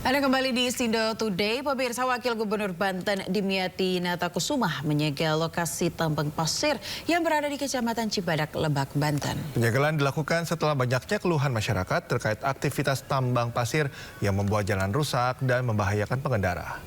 Ada kembali di Istindo Today, pemirsa. Wakil Gubernur Banten Dimyati Natakusumah menyegel lokasi tambang pasir yang berada di Kecamatan Cibadak, Lebak, Banten. Penyegelan dilakukan setelah banyaknya keluhan masyarakat terkait aktivitas tambang pasir yang membuat jalan rusak dan membahayakan pengendara.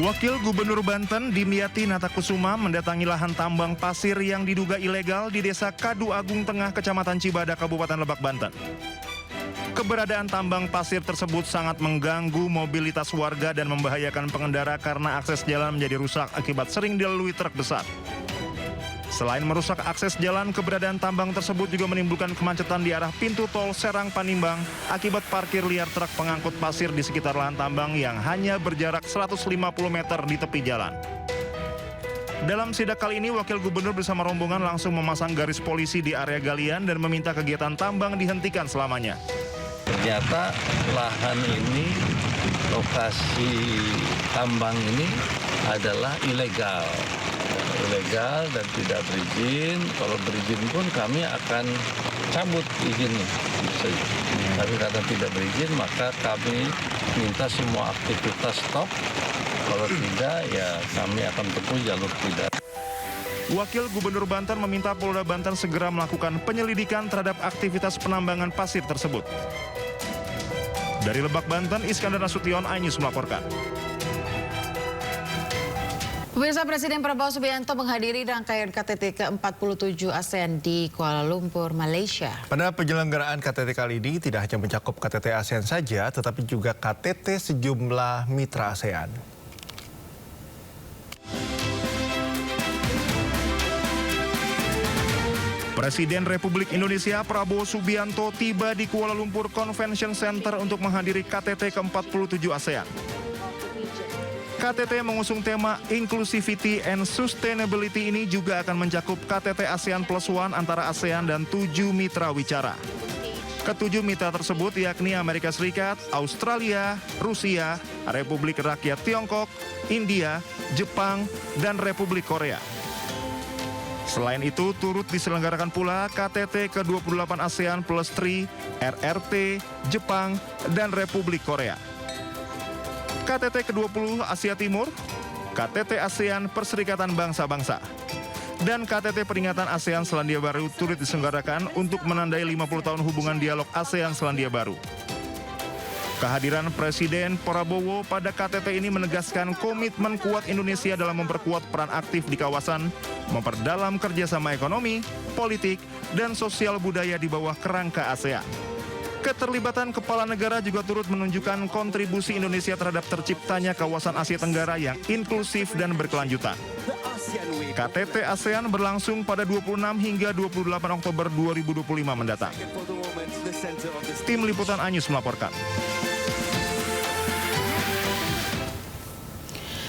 Wakil Gubernur Banten Dimyati Natakusumah mendatangi lahan tambang pasir yang diduga ilegal di Desa Kadu Agung Tengah, Kecamatan Cibadak, Kabupaten Lebak, Banten. Keberadaan tambang pasir tersebut sangat mengganggu mobilitas warga dan membahayakan pengendara karena akses jalan menjadi rusak akibat sering dilalui truk besar. Selain merusak akses jalan, keberadaan tambang tersebut juga menimbulkan kemacetan di arah pintu tol Serang Panimbang akibat parkir liar truk pengangkut pasir di sekitar lahan tambang yang hanya berjarak 150 meter di tepi jalan. Dalam sidak kali ini, Wakil Gubernur bersama rombongan langsung memasang garis polisi di area galian dan meminta kegiatan tambang dihentikan selamanya. Ternyata lahan ini, lokasi tambang ini tapi dan tidak berizin. Kalau berizin pun kami akan cabut izinnya. Tapi karena tidak berizin, maka kami minta semua aktivitas stop. Kalau tidak, ya kami akan tempuh jalur pidana. Wakil Gubernur Banten meminta Polda Banten segera melakukan penyelidikan terhadap aktivitas penambangan pasir tersebut. Dari Lebak, Banten, Iskandar Nasution, iNews melaporkan. Pemirsa, Presiden Prabowo Subianto menghadiri rangkaian KTT ke-47 ASEAN di Kuala Lumpur, Malaysia. Pada penyelenggaraan KTT kali ini tidak hanya mencakup KTT ASEAN saja, tetapi juga KTT sejumlah mitra ASEAN. Presiden Republik Indonesia Prabowo Subianto tiba di Kuala Lumpur Convention Center untuk menghadiri KTT ke-47 ASEAN. KTT mengusung tema Inclusivity and Sustainability ini juga akan mencakup KTT ASEAN Plus One antara ASEAN dan 7 mitra wicara. Ketujuh mitra tersebut yakni Amerika Serikat, Australia, Rusia, Republik Rakyat Tiongkok, India, Jepang, dan Republik Korea. Selain itu, turut diselenggarakan pula KTT ke-28 ASEAN Plus 3, RRT, Jepang, dan Republik Korea. KTT ke-20 Asia Timur, KTT ASEAN Perserikatan Bangsa-Bangsa, dan KTT Peringatan ASEAN Selandia Baru turut diselenggarakan untuk menandai 50 tahun hubungan dialog ASEAN Selandia Baru. Kehadiran Presiden Prabowo pada KTT ini menegaskan komitmen kuat Indonesia dalam memperkuat peran aktif di kawasan, memperdalam kerjasama ekonomi, politik, dan sosial budaya di bawah kerangka ASEAN. Keterlibatan kepala negara juga turut menunjukkan kontribusi Indonesia terhadap terciptanya kawasan Asia Tenggara yang inklusif dan berkelanjutan. KTT ASEAN berlangsung pada 26 hingga 28 Oktober 2025 mendatang. Tim Liputan iNews melaporkan.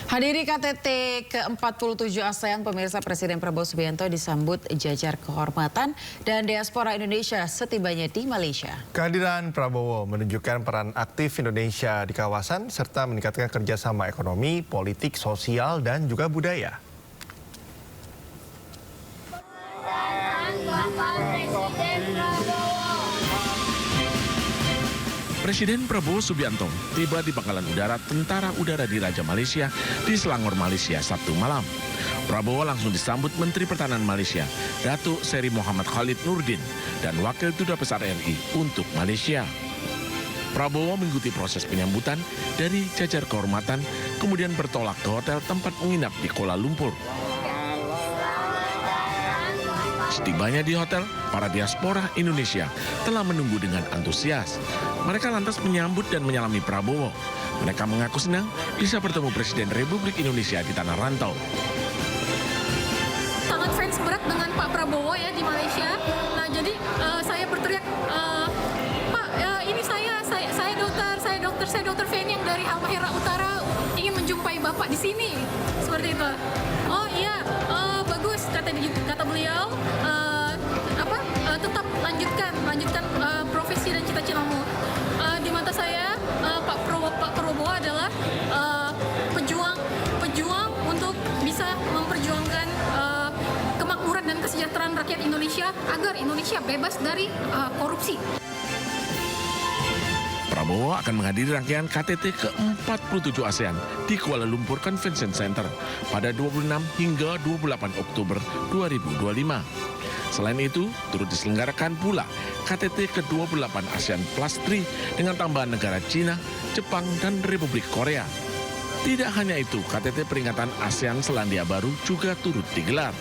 Hadiri KTT ke-47 ASEAN, pemirsa, Presiden Prabowo Subianto disambut jajar kehormatan dan diaspora Indonesia setibanya di Malaysia. Kehadiran Prabowo menunjukkan peran aktif Indonesia di kawasan serta meningkatkan kerjasama ekonomi, politik, sosial, dan juga budaya. Presiden Prabowo Subianto tiba di Pangkalan Udara Tentara Udara di Raja Malaysia di Selangor, Malaysia, Sabtu malam. Prabowo langsung disambut Menteri Pertahanan Malaysia, Datuk Seri Muhammad Khalid Nurdin, dan Wakil Duta Besar RI untuk Malaysia. Prabowo mengikuti proses penyambutan dari jajar kehormatan, kemudian bertolak ke hotel tempat menginap di Kuala Lumpur. Setibanya di hotel, para diaspora Indonesia telah menunggu dengan antusias. Mereka lantas menyambut dan menyalami Prabowo. Mereka mengaku senang bisa bertemu Presiden Republik Indonesia di tanah rantau. Sangat fans berat dengan Pak Prabowo ya di Malaysia. Nah, jadi saya berteriak, Pak, ini saya dokter Feni yang dari Halmahera Utara ingin menjumpai Bapak di sini. Seperti itu. Oh iya, bagus kata beliau. Tetap lanjutkan profesi dan cita-citamu. Di mata saya, Pak Prabowo adalah pejuang untuk bisa memperjuangkan kemakmuran dan kesejahteraan rakyat Indonesia agar Indonesia bebas dari korupsi. Prabowo akan menghadiri rangkaian KTT ke-47 ASEAN di Kuala Lumpur Convention Center pada 26 hingga 28 Oktober 2025. Selain itu, turut diselenggarakan pula KTT ke-28 ASEAN Plus 3 dengan tambahan negara Cina, Jepang, dan Republik Korea. Tidak hanya itu, KTT peringatan ASEAN Selandia Baru juga turut digelar.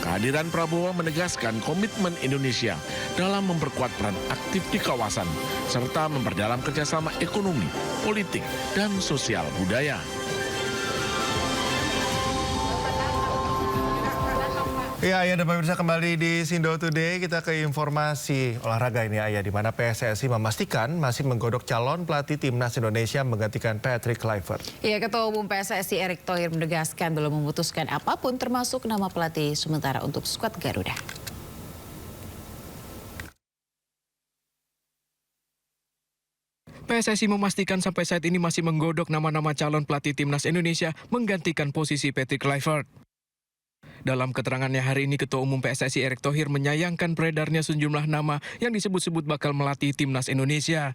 Kehadiran Prabowo menegaskan komitmen Indonesia dalam memperkuat peran aktif di kawasan, serta memperdalam kerjasama ekonomi, politik, dan sosial budaya. Ya, Ayah dan pemirsa, kembali di Sindo Today. Kita ke informasi olahraga ini, Ayah, di mana PSSI memastikan masih menggodok calon pelatih timnas Indonesia menggantikan Patrick Kluivert. Ya, Ketua Umum PSSI Erick Thohir menegaskan belum memutuskan apapun termasuk nama pelatih sementara untuk skuad Garuda. PSSI memastikan sampai saat ini masih menggodok nama-nama calon pelatih timnas Indonesia menggantikan posisi Patrick Kluivert. Dalam keterangannya hari ini, Ketua Umum PSSI Erick Thohir menyayangkan beredarnya sejumlah nama yang disebut-sebut bakal melatih timnas Indonesia.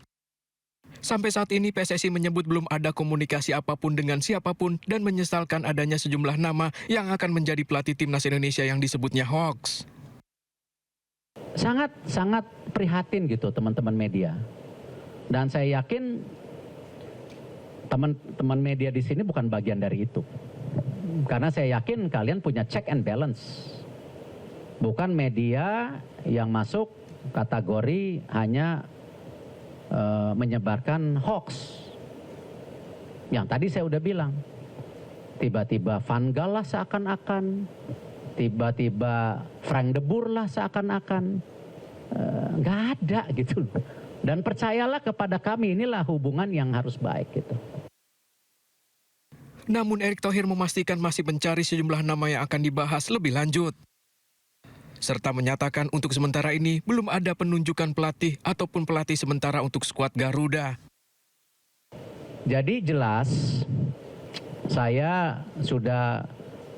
Sampai saat ini PSSI menyebut belum ada komunikasi apapun dengan siapapun dan menyesalkan adanya sejumlah nama yang akan menjadi pelatih timnas Indonesia yang disebutnya hoax. Sangat prihatin gitu teman-teman media. Dan saya yakin teman-teman media di sini bukan bagian dari itu. Karena saya yakin kalian punya check and balance. Bukan media yang masuk kategori hanya menyebarkan hoax. Yang tadi saya udah bilang. Tiba-tiba Van Gaal lah seakan-akan. Tiba-tiba Frank de Boer lah seakan-akan. Nggak ada gitu. Dan percayalah kepada kami, inilah hubungan yang harus baik gitu. Namun Erick Thohir memastikan masih mencari sejumlah nama yang akan dibahas lebih lanjut. Serta menyatakan untuk sementara ini belum ada penunjukan pelatih ataupun pelatih sementara untuk skuad Garuda. Jadi jelas saya sudah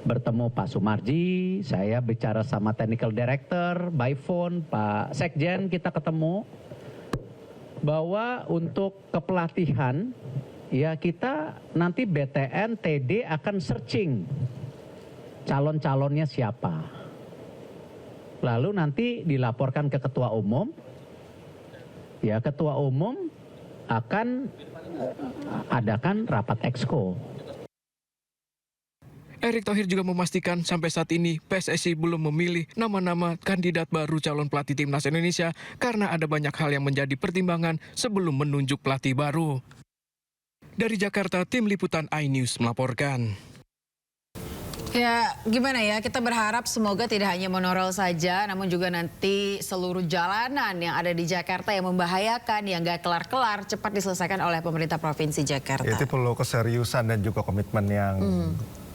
bertemu Pak Sumarji, saya bicara sama Technical Director, by phone, Pak Sekjen kita ketemu. Bahwa untuk kepelatihan, ya kita nanti BTN, TD akan searching calon-calonnya siapa. Lalu nanti dilaporkan ke Ketua Umum. Ya, Ketua Umum akan adakan rapat exco. Erick Thohir juga memastikan sampai saat ini PSSI belum memilih nama-nama kandidat baru calon pelatih timnas Indonesia karena ada banyak hal yang menjadi pertimbangan sebelum menunjuk pelatih baru. Dari Jakarta, Tim Liputan iNews melaporkan. Ya, gimana ya, kita berharap semoga tidak hanya monorail saja, namun juga nanti seluruh jalanan yang ada di Jakarta yang membahayakan, yang gak kelar-kelar, cepat diselesaikan oleh pemerintah Provinsi Jakarta. Itu perlu keseriusan dan juga komitmen yang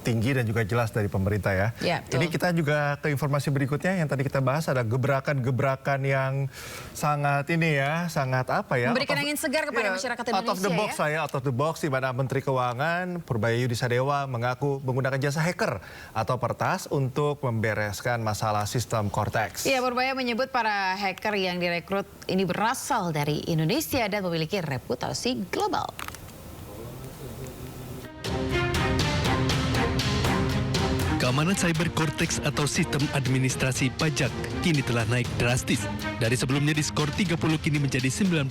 tinggi dan juga jelas dari pemerintah ya. Ini kita juga ke informasi berikutnya yang tadi kita bahas, ada gebrakan-gebrakan yang sangat ini ya, sangat apa ya? Memberikan angin segar kepada masyarakat Indonesia. Out of the box out of the box, di mana Menteri Keuangan Purbaya Yudi Sadewa mengaku menggunakan jasa hacker atau pertas untuk membereskan masalah sistem Cortex. Iya, Purbaya menyebut para hacker yang direkrut ini berasal dari Indonesia dan memiliki reputasi global. Keamanan cyber Cortex atau sistem administrasi pajak kini telah naik drastis. Dari sebelumnya diskor 30 kini menjadi 95+.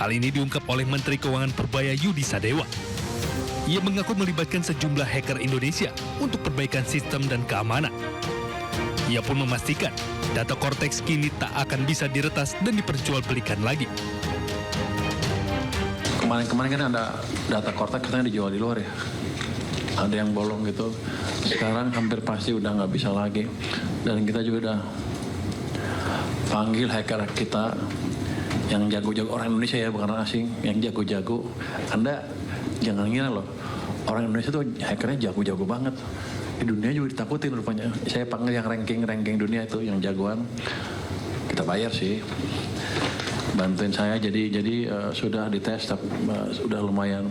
Hal ini diungkap oleh Menteri Keuangan Purbaya Yudi Sadewa. Ia mengaku melibatkan sejumlah hacker Indonesia untuk perbaikan sistem dan keamanan. Ia pun memastikan data Cortex kini tak akan bisa diretas dan diperjualbelikan lagi. Kemarin kan ada data Cortex katanya dijual di luar ya. Ada yang bolong gitu. Sekarang hampir pasti udah nggak bisa lagi. Dan kita juga udah panggil hacker kita yang jago-jago, orang Indonesia ya, bukan orang asing, yang jago-jago. Anda jangan ngira loh, orang Indonesia tuh hackernya jago-jago banget. Di dunia juga ditakutin rupanya. Saya panggil yang ranking dunia itu, yang jagoan. Kita bayar sih. Bantuin saya, jadi sudah dites, sudah lumayan.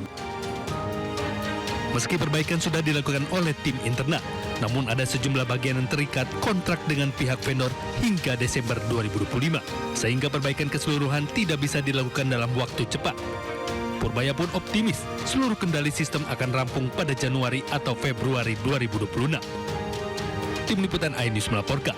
Meski perbaikan sudah dilakukan oleh tim internal, Namun ada sejumlah bagian yang terikat kontrak dengan pihak vendor hingga Desember 2025, sehingga perbaikan keseluruhan tidak bisa dilakukan dalam waktu cepat. Purbaya pun optimis seluruh kendali sistem akan rampung pada Januari atau Februari 2026. Tim Liputan iNews melaporkan.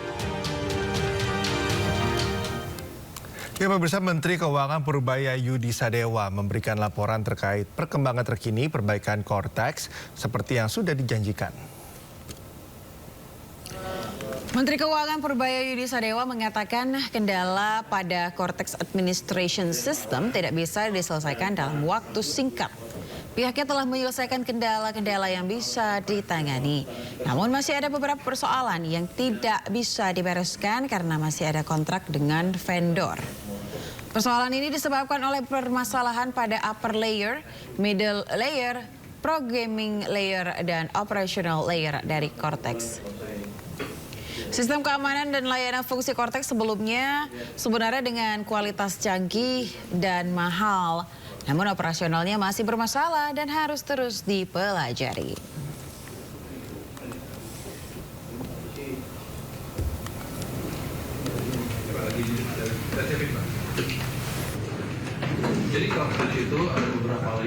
Ya, pemirsa, Menteri Keuangan Purbaya Yudi Sadewa memberikan laporan terkait perkembangan terkini perbaikan Cortex seperti yang sudah dijanjikan. Menteri Keuangan Purbaya Yudi Sadewa mengatakan kendala pada Cortex Administration System tidak bisa diselesaikan dalam waktu singkat. Pihaknya telah menyelesaikan kendala-kendala yang bisa ditangani. Namun masih ada beberapa persoalan yang tidak bisa dibereskan karena masih ada kontrak dengan vendor. Persoalan ini disebabkan oleh permasalahan pada upper layer, middle layer, programming layer, dan operational layer dari Cortex. Sistem keamanan dan layanan fungsi Cortex sebelumnya sebenarnya dengan kualitas canggih dan mahal. Namun operasionalnya masih bermasalah dan harus terus dipelajari. Jadi Cortex itu ada beberapa layer.